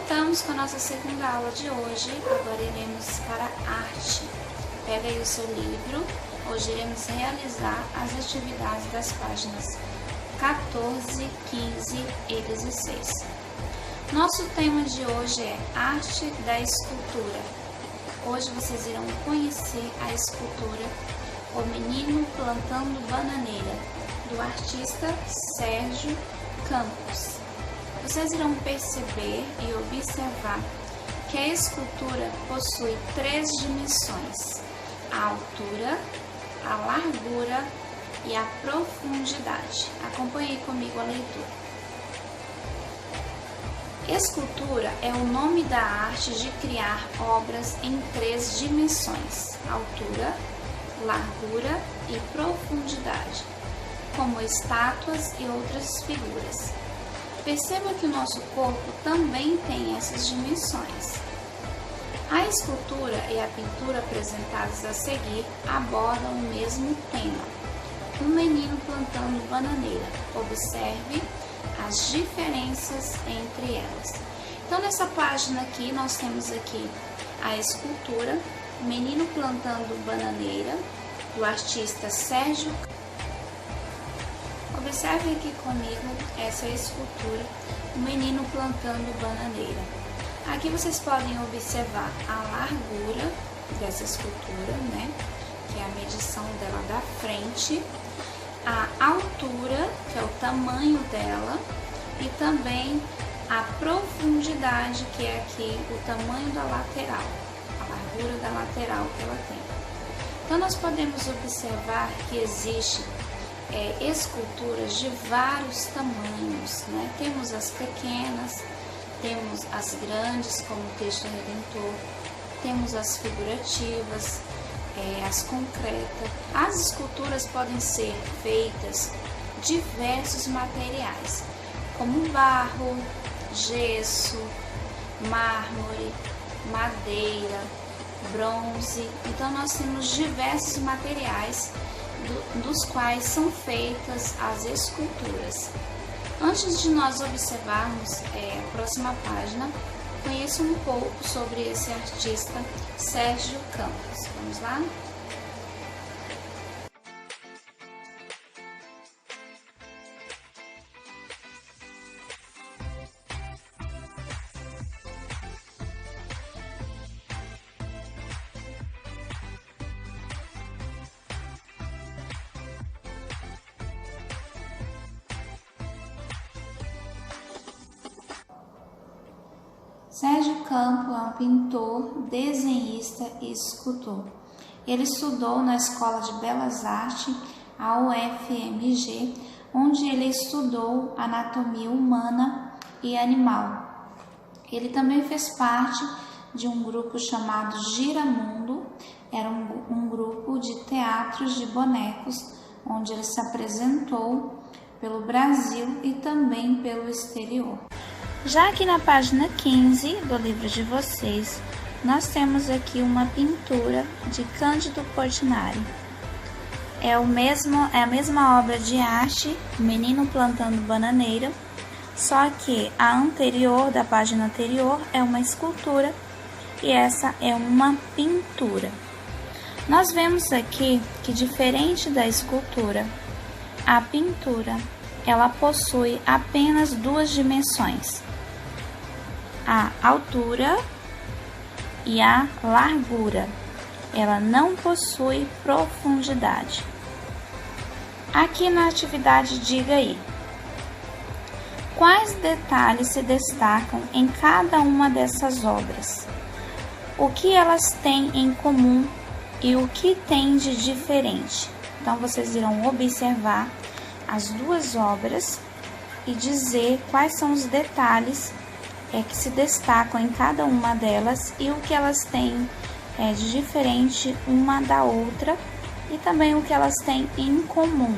Voltamos com a nossa segunda aula de hoje. Agora iremos para a arte. Pega aí o seu livro. Hoje iremos realizar as atividades das páginas 14, 15 e 16. Nosso tema de hoje é Arte da Escultura. Hoje vocês irão conhecer a escultura O Menino Plantando Bananeira, do artista Sérgio Campos. Vocês irão perceber e observar que a escultura possui 3 dimensões: a altura, a largura e a profundidade. Acompanhe comigo a leitura. Escultura é o nome da arte de criar obras em 3 dimensões: altura, largura e profundidade, como estátuas e outras figuras. Perceba que o nosso corpo também tem essas dimensões. A escultura e a pintura apresentadas a seguir abordam o mesmo tema: um menino plantando bananeira. Observe as diferenças entre elas. Então, nessa página aqui, nós temos aqui a escultura O Menino Plantando Bananeira, do artista Sérgio Campos. Observe aqui comigo essa escultura, O Menino Plantando Bananeira. Aqui vocês podem observar a largura dessa escultura, né? Que é a medição dela da frente, a altura, que é o tamanho dela, e também a profundidade, que é aqui o tamanho da lateral, a largura da lateral que ela tem. Então nós podemos observar que existe esculturas de vários tamanhos, né? Temos as pequenas, temos as grandes, como o Cristo Redentor, temos as figurativas, as concretas. As esculturas podem ser feitas de diversos materiais, como barro, gesso, mármore, madeira, bronze. Então nós temos diversos materiais dos quais são feitas as esculturas. Antes de nós observarmos a próxima página, conheça um pouco sobre esse artista Sérgio Campos. Vamos lá? Sérgio Campos é um pintor, desenhista e escultor. Ele estudou na Escola de Belas Artes, a UFMG, onde ele estudou anatomia humana e animal. Ele também fez parte de um grupo chamado Giramundo, era um grupo de teatros de bonecos, onde ele se apresentou pelo Brasil e também pelo exterior. Já aqui na página 15 do livro de vocês, nós temos aqui uma pintura de Cândido Portinari. É a mesma obra de arte, O Menino Plantando Bananeira, só que a anterior, da página anterior, é uma escultura e essa é uma pintura. Nós vemos aqui que, diferente da escultura, a pintura ela possui apenas 2 dimensões: a altura e a largura. Ela não possui profundidade. Aqui na atividade, diga aí: quais detalhes se destacam em cada uma dessas obras? O que elas têm em comum e o que tem de diferente? Então vocês irão observar as 2 obras e dizer quais são os detalhes que se destacam em cada uma delas e o que elas têm de diferente uma da outra e também o que elas têm em comum,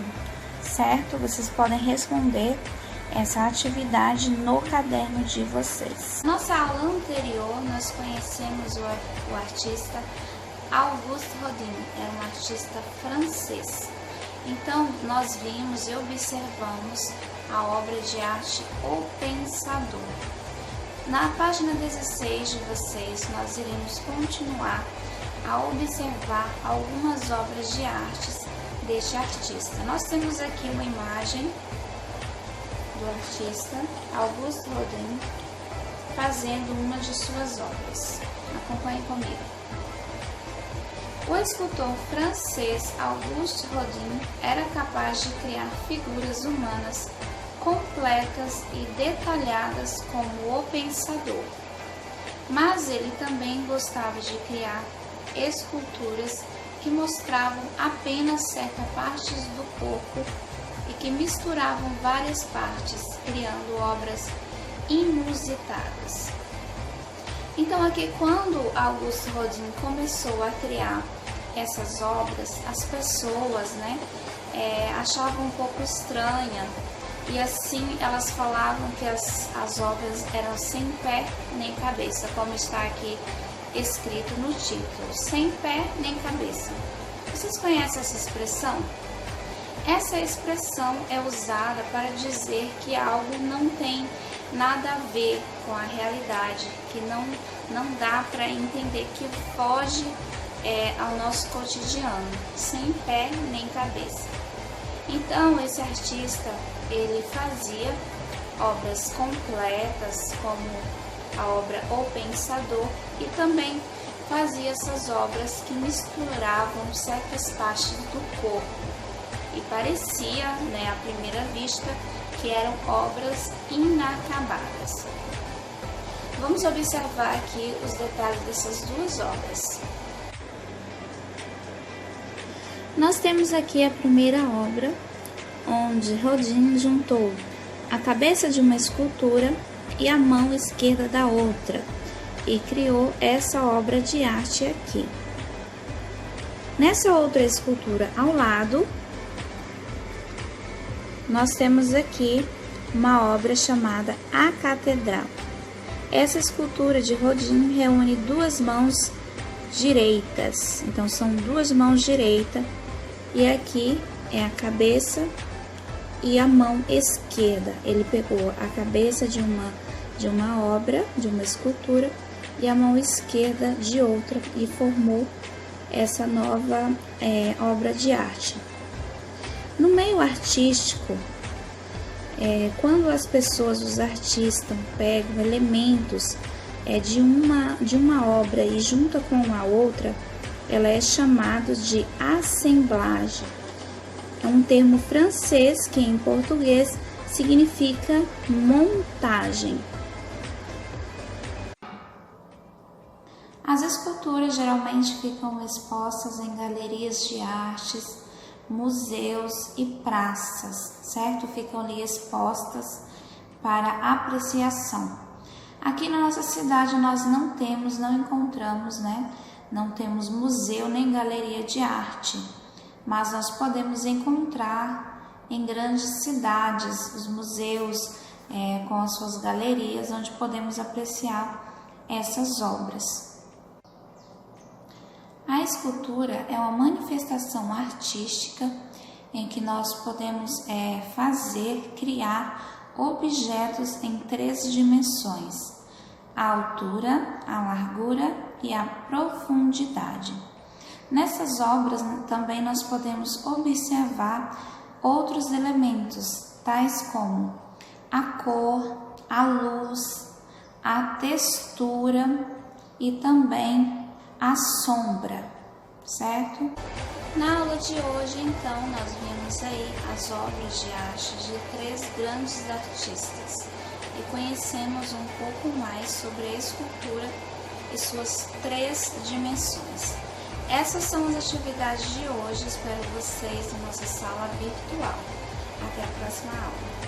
certo? Vocês podem responder essa atividade no caderno de vocês. Nossa aula anterior, nós conhecemos o artista Auguste Rodin, é um artista francês. Então, nós vimos e observamos a obra de arte O Pensador. Na página 16 de vocês, nós iremos continuar a observar algumas obras de artes deste artista. Nós temos aqui uma imagem do artista Auguste Rodin fazendo uma de suas obras. Acompanhe comigo. O escultor francês Auguste Rodin era capaz de criar figuras humanas completas e detalhadas como o pensador, mas ele também gostava de criar esculturas que mostravam apenas certas partes do corpo e que misturavam várias partes, criando obras inusitadas. Então aqui, quando Auguste Rodin começou a criar essas obras, as pessoas achavam um pouco estranha, e assim elas falavam que as obras eram sem pé nem cabeça, como está aqui escrito no título, sem pé nem cabeça. Vocês conhecem essa expressão? Essa expressão é usada para dizer que algo não tem nada a ver com a realidade, que não dá para entender, que foge ao nosso cotidiano, sem pé nem cabeça. Então esse artista, ele fazia obras completas, como a obra O Pensador, e também fazia essas obras que misturavam certas partes do corpo e parecia, à primeira vista, que eram obras inacabadas. Vamos observar aqui os detalhes dessas duas obras. Nós temos aqui a primeira obra, onde Rodin juntou a cabeça de uma escultura e a mão esquerda da outra e criou essa obra de arte aqui. Nessa outra escultura ao lado, nós temos aqui uma obra chamada A Catedral. Essa escultura de Rodin reúne duas mãos direitas, então são duas mãos direitas, e aqui é a cabeça e a mão esquerda. Ele pegou a cabeça de uma obra, de uma escultura, e a mão esquerda de outra e formou essa nova obra de arte. No meio artístico, quando as pessoas, os artistas, pegam elementos de uma obra e junta com a outra, ela é chamada de assemblagem. É um termo francês que em português significa montagem. As esculturas geralmente ficam expostas em galerias de artes, museus e praças, certo? Ficam ali expostas para apreciação. Aqui na nossa cidade nós não encontramos, não temos museu nem galeria de arte, mas nós podemos encontrar em grandes cidades os museus com as suas galerias, onde podemos apreciar essas obras. A escultura é uma manifestação artística em que nós podemos criar objetos em 3 dimensões: a altura, a largura e a profundidade. Nessas obras também nós podemos observar outros elementos, tais como a cor, a luz, a textura e também a sombra, certo? Na aula de hoje, então, nós vimos aí as obras de arte de 3 grandes artistas e conhecemos um pouco mais sobre a escultura e suas 3 dimensões. Essas são as atividades de hoje. Espero vocês na nossa sala virtual. Até a próxima aula.